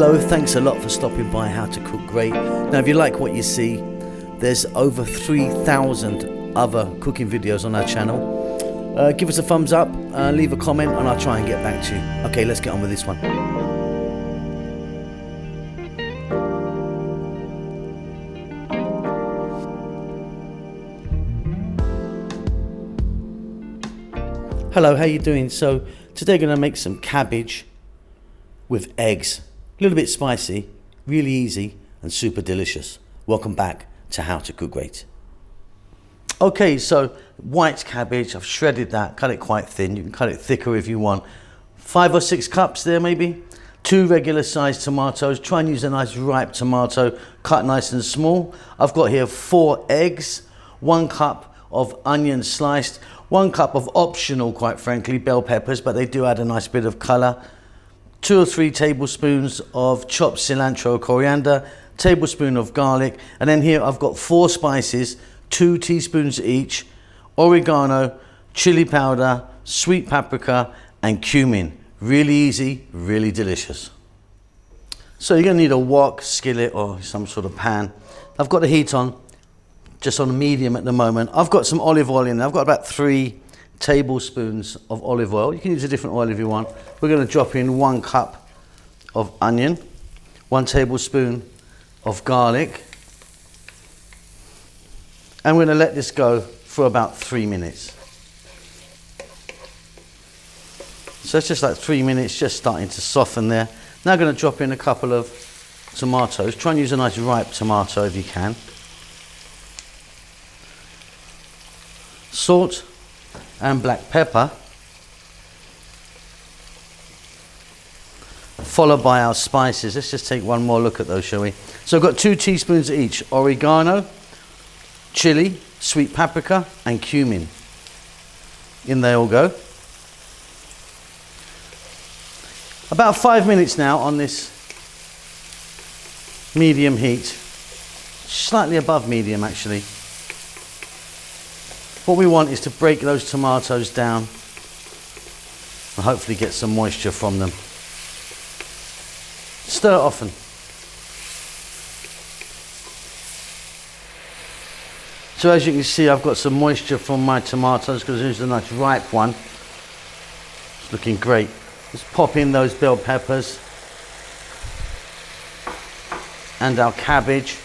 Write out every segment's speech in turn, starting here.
Hello, thanks a lot for stopping by How to Cook Great. Now, if you like what you see, there's over 3,000 other cooking videos on our channel. Give us a thumbs up, leave a comment, and I'll try and get back to you. Okay, let's get on with this one. Hello, how you doing? So today I'm going to make some cabbage with eggs. A little bit spicy, really easy and super delicious. Welcome back to How to Cook Great. Okay, so white cabbage, I've shredded that, cut it quite thin. You can cut it thicker if you want. 5 or 6 cups there maybe. 2 regular sized tomatoes. Try and use a nice ripe tomato, cut nice and small. I've got here 4 eggs, 1 cup of onion sliced, 1 cup of optional, quite frankly, bell peppers, but they do add a nice bit of color. 2 or 3 tablespoons of chopped cilantro or coriander, tablespoon of garlic, and then here I've got 4 spices, 2 teaspoons each, oregano, chili powder, sweet paprika, and cumin. Really easy, really delicious. So you're gonna need a wok, skillet, or some sort of pan. I've got the heat on, just on medium at the moment. I've got some olive oil in there. I've got about 3 tablespoons of olive oil. You can use a different oil if you want. We're going to drop in 1 cup of onion, 1 tablespoon of garlic, and we're going to let this go for about 3 minutes. So it's just like 3 minutes, just starting to soften there. Now I'm going to drop in a couple of tomatoes. Try and use a nice ripe tomato if you can. Salt and black pepper, followed by our spices. Let's just take one more look at those, shall we? So I've got 2 teaspoons each, oregano, chili, sweet paprika, and cumin. In they all go. About 5 minutes now on this medium heat, slightly above medium actually. What we want is to break those tomatoes down and hopefully get some moisture from them. Stir often. So as you can see, I've got some moisture from my tomatoes because there's a nice ripe one. It's looking great. Let's pop in those bell peppers and our cabbage.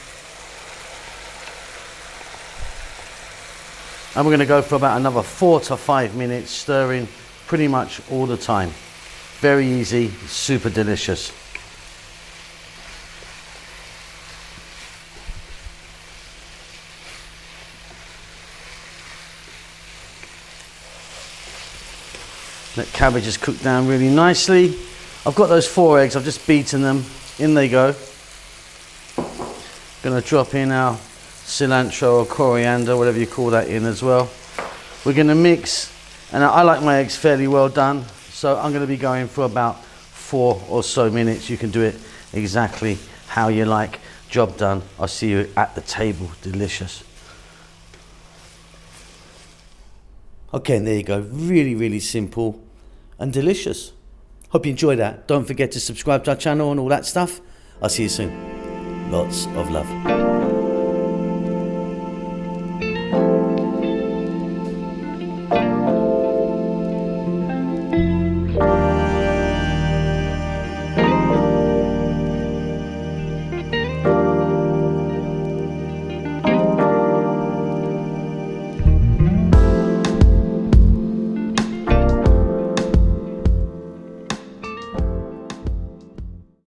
And we're going to go for about another 4 to 5 minutes, stirring pretty much all the time. Very easy, super delicious. That cabbage is cooked down really nicely. I've got those 4 eggs, I've just beaten them. In they go. Going to drop in our cilantro or coriander, whatever you call that, in as well. We're going to mix, and I like my eggs fairly well done, so I'm going to be going for about 4 or so minutes. You can do it exactly how you like. Job done. I'll see you at the table. Delicious. Okay, and there you go. Really, really simple and delicious. Hope you enjoyed that. Don't forget to subscribe to our channel and all that stuff. I'll see you soon. Lots of love.